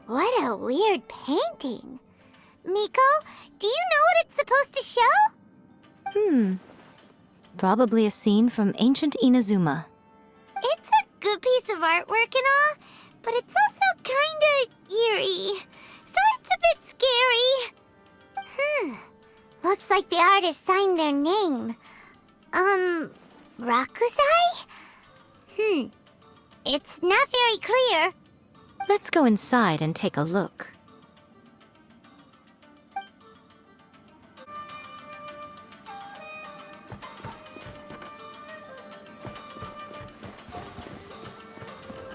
What a weird painting. Miko, do you know what it's supposed to show? Probably a scene from ancient Inazuma. It's a good piece of artwork and all, but it's also kinda eerie. So it's a bit scary. Looks like the artist signed their name. Rakusai? It's not very clear. Let's go inside and take a look.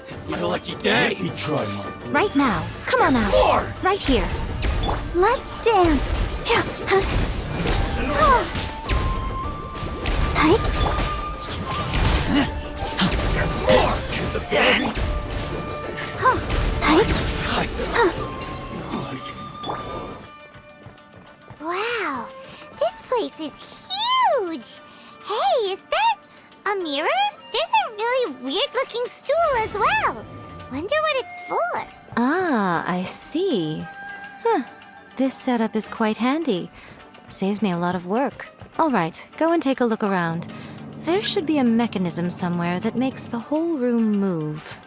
It's my lucky day. Let me try my blade. Right now. Come on out. More! Right here. Let's dance. There's more! Wow, this place is huge! Hey, is that a mirror? There's a really weird-looking stool as well. Wonder what it's for. Ah, I see. This setup is quite handy. Saves me a lot of work. All right, go and take a look around. There should be a mechanism somewhere that makes the whole room move.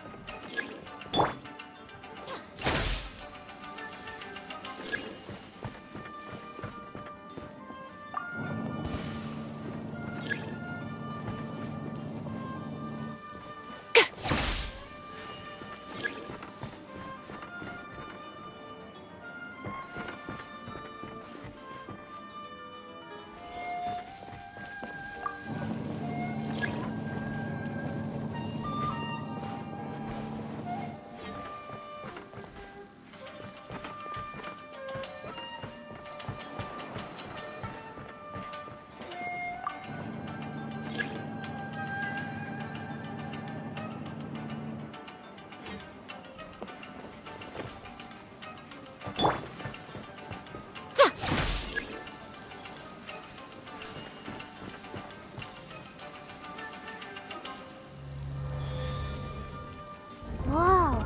Whoa,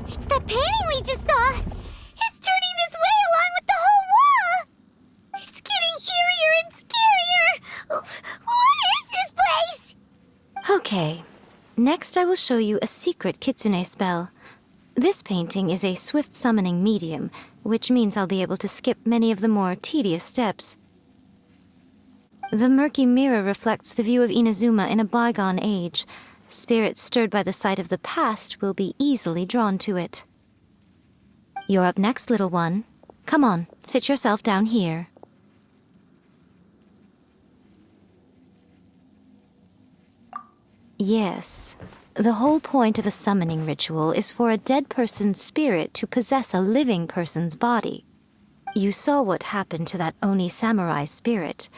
it's that painting we just saw! It's turning this way along with the whole wall! It's getting eerier and scarier! What is this place? Okay. Next, I will show you a secret kitsune spell. This painting is a swift summoning medium, which means I'll be able to skip many of the more tedious steps. The murky mirror reflects the view of Inazuma in a bygone age. Spirits stirred by the sight of the past will be easily drawn to it. You're up next, little one. Come on, sit yourself down here. Yes. The whole point of a summoning ritual is for a dead person's spirit to possess a living person's body. You saw what happened to that Oni samurai spirit.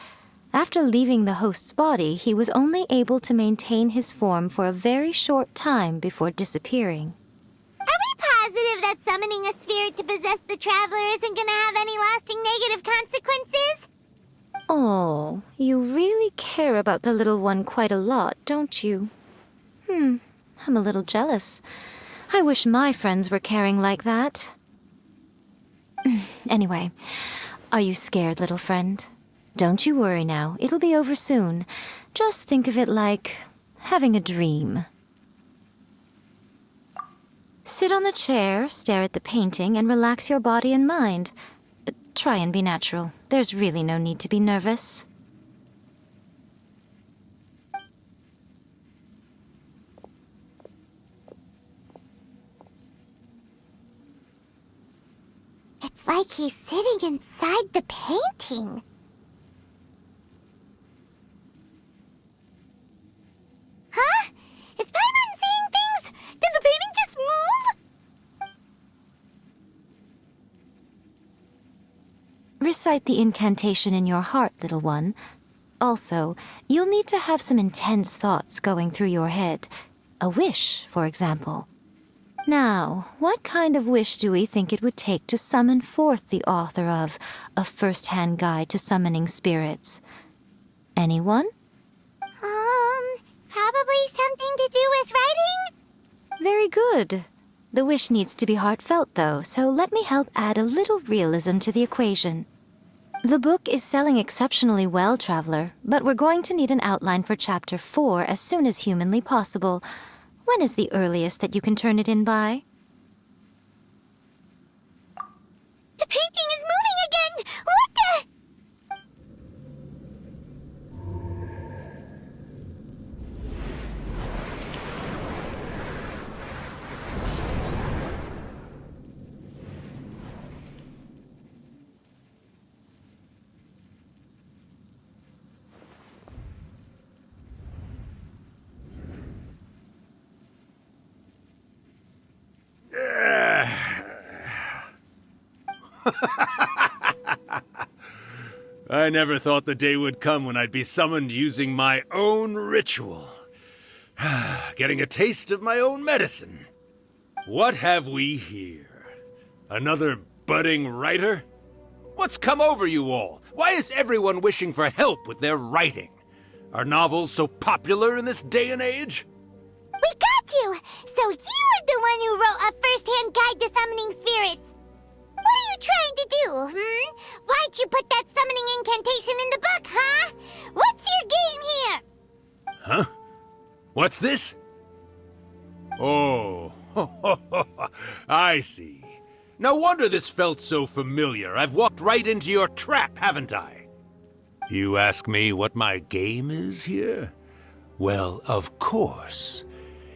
After leaving the host's body, he was only able to maintain his form for a very short time before disappearing. Are we positive that summoning a spirit to possess the traveler isn't gonna have any lasting negative consequences? Oh, you really care about the little one quite a lot, don't you? I'm a little jealous. I wish my friends were caring like that. Anyway, are you scared, little friend? Don't you worry now, it'll be over soon. Just think of it like having a dream. Sit on the chair, stare at the painting, and relax your body and mind. But try and be natural. There's really no need to be nervous. It's like he's sitting inside the painting. Huh? Is Paimon seeing things? Did the painting just move? Recite the incantation in your heart, little one. Also, you'll need to have some intense thoughts going through your head. A wish, for example. Now, what kind of wish do we think it would take to summon forth the author of A First-Hand Guide to Summoning Spirits? Anyone? Huh? Probably something to do with writing? Very good. The wish needs to be heartfelt, though, so let me help add a little realism to the equation. The book is selling exceptionally well, Traveler, but we're going to need an outline for Chapter 4 as soon as humanly possible. When is the earliest that you can turn it in by? The painting is moving again! What the... I never thought the day would come when I'd be summoned using my own ritual. Getting a taste of my own medicine. What have we here? Another budding writer? What's come over you all? Why is everyone wishing for help with their writing? Are novels so popular in this day and age? We got you! So you were the one who wrote a first-hand guide to summoning spirits! What are you trying to do, Why'd you put that summoning incantation in the book, huh? What's your game here? Huh? What's this? Oh, I see. No wonder this felt so familiar. I've walked right into your trap, haven't I? You ask me what my game is here? Well, of course.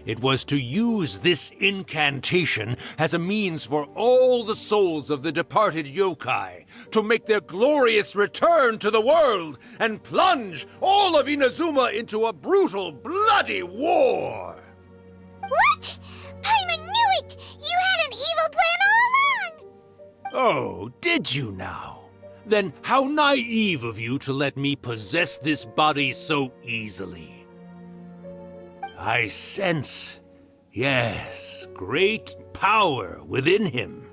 It was to use this incantation as a means for all the souls of the departed yokai to make their glorious return to the world and plunge all of Inazuma into a brutal, bloody war! What? Paimon knew it! You had an evil plan all along! Oh, did you now? Then how naive of you to let me possess this body so easily. I sense, yes, great power within him.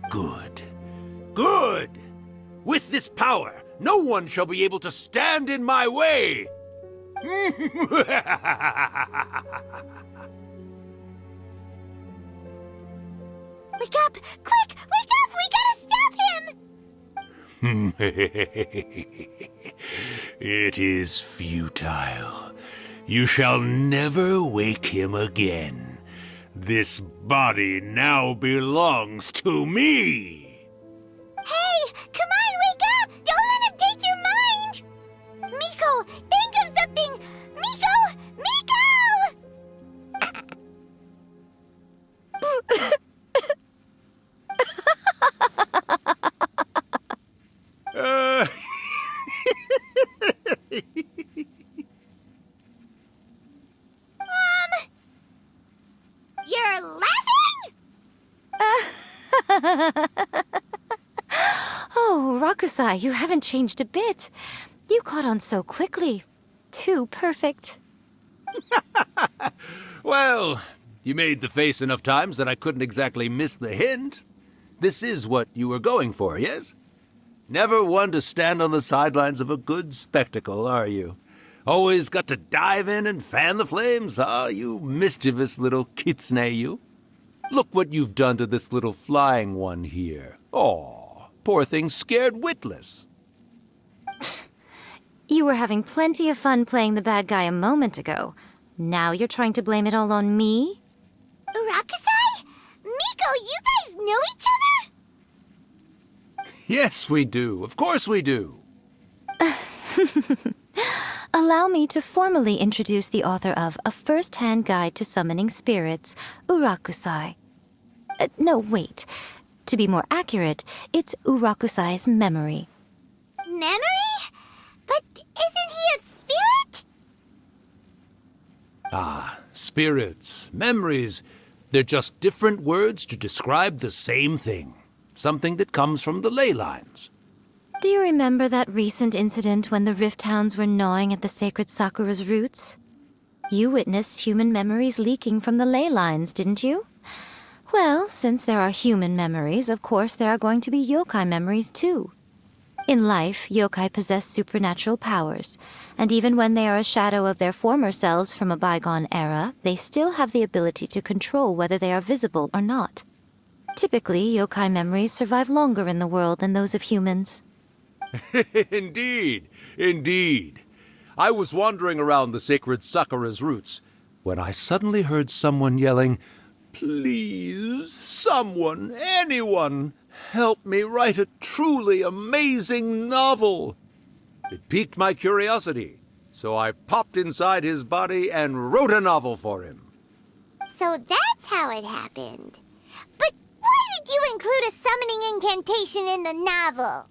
Good. Good! With this power, no one shall be able to stand in my way! Wake up! Quick! Wake up! We gotta stop him! It is futile. You shall never wake him again. This body now belongs to me! Hey! Come on, wake up! Don't let him take your mind! Miko, think of something! Miko! Miko! You're laughing? Oh, Rakusai, you haven't changed a bit. You caught on so quickly. Too perfect. Well, you made the face enough times that I couldn't exactly miss the hint. This is what you were going for, yes? Never one to stand on the sidelines of a good spectacle, are you? Always got to dive in and fan the flames, huh? You mischievous little kitsune, you. Look what you've done to this little flying one here. Aw, poor thing scared witless. You were having plenty of fun playing the bad guy a moment ago. Now you're trying to blame it all on me? Rakusai? Miko, you guys know each other? Yes, we do. Of course we do. Allow me to formally introduce the author of A First-Hand Guide to Summoning Spirits, Urakusai. No, wait. To be more accurate, it's Urakusai's memory. Memory? But isn't he a spirit? Ah, spirits, memories. They're just different words to describe the same thing. Something that comes from the ley lines. Do you remember that recent incident when the Rift Hounds were gnawing at the sacred Sakura's roots? You witnessed human memories leaking from the ley lines, didn't you? Well, since there are human memories, of course there are going to be yokai memories too. In life, yokai possess supernatural powers, and even when they are a shadow of their former selves from a bygone era, they still have the ability to control whether they are visible or not. Typically, yokai memories survive longer in the world than those of humans. Indeed, indeed. I was wandering around the sacred Sakura's roots when I suddenly heard someone yelling, "Please, someone, anyone, help me write a truly amazing novel." It piqued my curiosity, so I popped inside his body and wrote a novel for him. So that's how it happened. But why did you include a summoning incantation in the novel?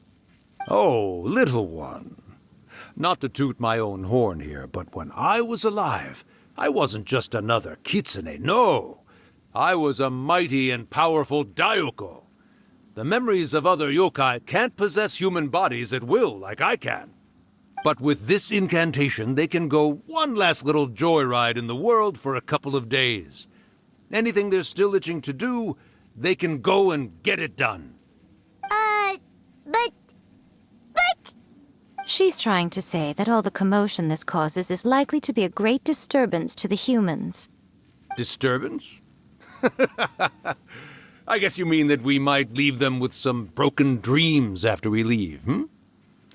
Oh, little one. Not to toot my own horn here, but when I was alive, I wasn't just another kitsune, no. I was a mighty and powerful Daiyoko. The memories of other yokai can't possess human bodies at will like I can. But with this incantation, they can go one last little joyride in the world for a couple of days. Anything they're still itching to do, they can go and get it done. But... She's trying to say that all the commotion this causes is likely to be a great disturbance to the humans. Disturbance? I guess you mean that we might leave them with some broken dreams after we leave, hmm?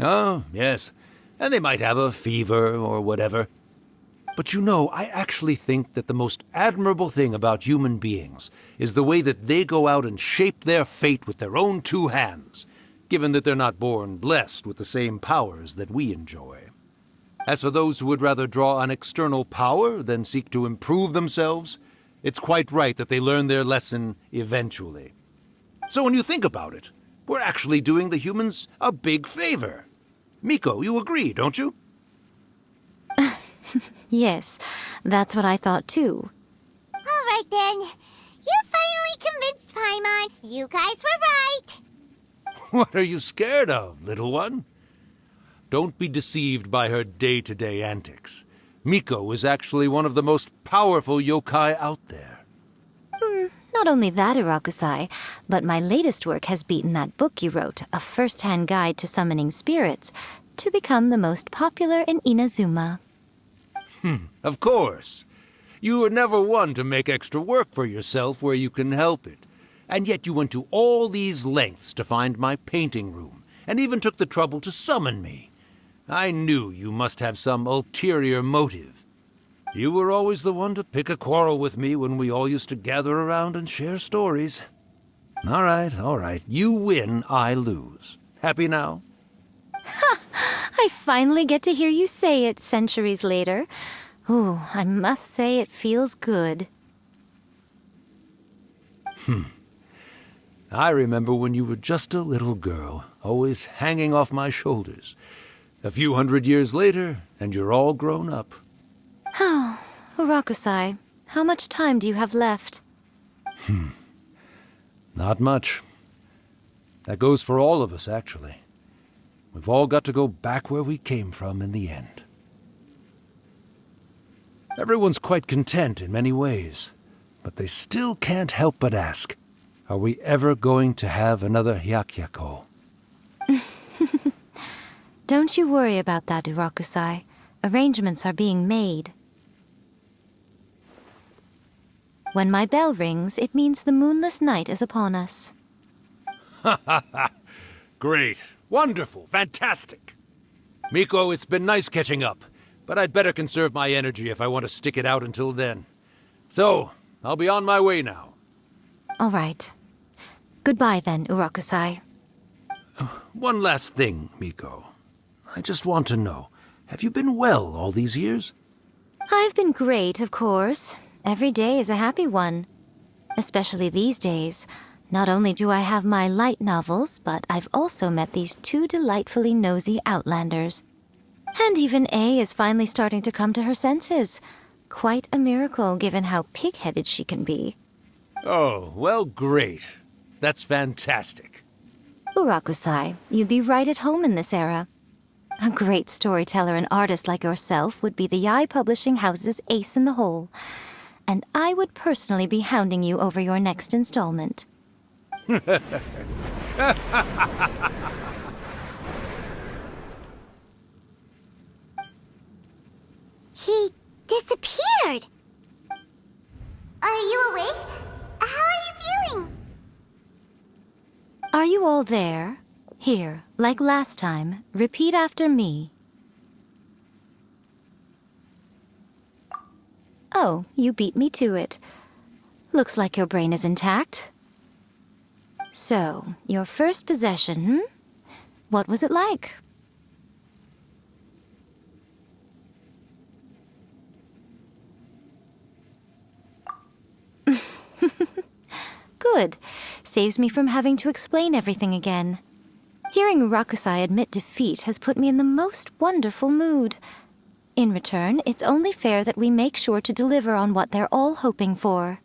Oh, yes. And they might have a fever or whatever. But you know, I actually think that the most admirable thing about human beings is the way that they go out and shape their fate with their own two hands, given that they're not born blessed with the same powers that we enjoy. As for those who would rather draw on external power than seek to improve themselves, it's quite right that they learn their lesson eventually. So when you think about it, we're actually doing the humans a big favor. Miko, you agree, don't you? Yes, that's what I thought too. All right then. You finally convinced Paimon. You guys were right. What are you scared of, little one? Don't be deceived by her day-to-day antics. Miko is actually one of the most powerful yokai out there. Not only that, Irakusai, but my latest work has beaten that book you wrote, A First-Hand Guide to Summoning Spirits, to become the most popular in Inazuma. Of course. You were never one to make extra work for yourself where you can help it. And yet you went to all these lengths to find my painting room, and even took the trouble to summon me. I knew you must have some ulterior motive. You were always the one to pick a quarrel with me when we all used to gather around and share stories. All right. You win, I lose. Happy now? I finally get to hear you say it centuries later. Ooh, I must say it feels good. I remember when you were just a little girl, always hanging off my shoulders. A few 100 years later, and you're all grown up. Oh, Urakusai, how much time do you have left? Not much. That goes for all of us, actually. We've all got to go back where we came from in the end. Everyone's quite content in many ways, but they still can't help but ask, are we ever going to have another Hyakyako? Don't you worry about that, Urakusai. Arrangements are being made. When my bell rings, it means the moonless night is upon us. Great. Wonderful. Fantastic. Miko, it's been nice catching up, but I'd better conserve my energy if I want to stick it out until then. So, I'll be on my way now. All right. Goodbye then, Urakusai. One last thing, Miko. I just want to know, have you been well all these years? I've been great, of course. Every day is a happy one. Especially these days. Not only do I have my light novels, but I've also met these two delightfully nosy outlanders. And even A is finally starting to come to her senses. Quite a miracle, given how pig-headed she can be. Oh, well, great. That's fantastic. Urakusai, you'd be right at home in this era. A great storyteller and artist like yourself would be the Yae Publishing House's ace in the hole. And I would personally be hounding you over your next installment. He disappeared. Are you awake? How are you feeling? Are you all there? Here, like last time, repeat after me. Oh, you beat me to it. Looks like your brain is intact. So, your first possession, What was it like? Good. Saves me from having to explain everything again. Hearing Rakusai admit defeat has put me in the most wonderful mood. In return, it's only fair that we make sure to deliver on what they're all hoping for.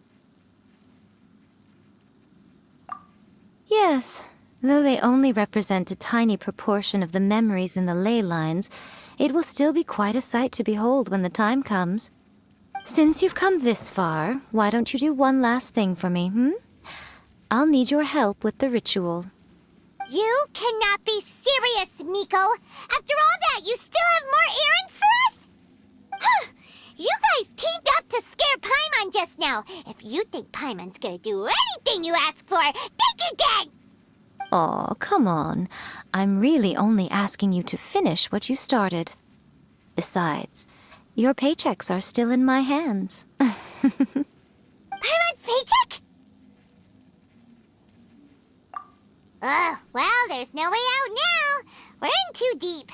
Yes, though they only represent a tiny proportion of the memories in the ley lines, it will still be quite a sight to behold when the time comes. Since you've come this far, why don't you do one last thing for me, I'll need your help with the ritual. You cannot be serious, Miko! After all that, you still have more errands for us? Huh! You guys teamed up to scare Paimon just now. If you think Paimon's gonna do anything you ask for, think again! Aw, come on. I'm really only asking you to finish what you started. Besides, your paychecks are still in my hands. Paimon's paycheck? Well, there's no way out now. We're in too deep.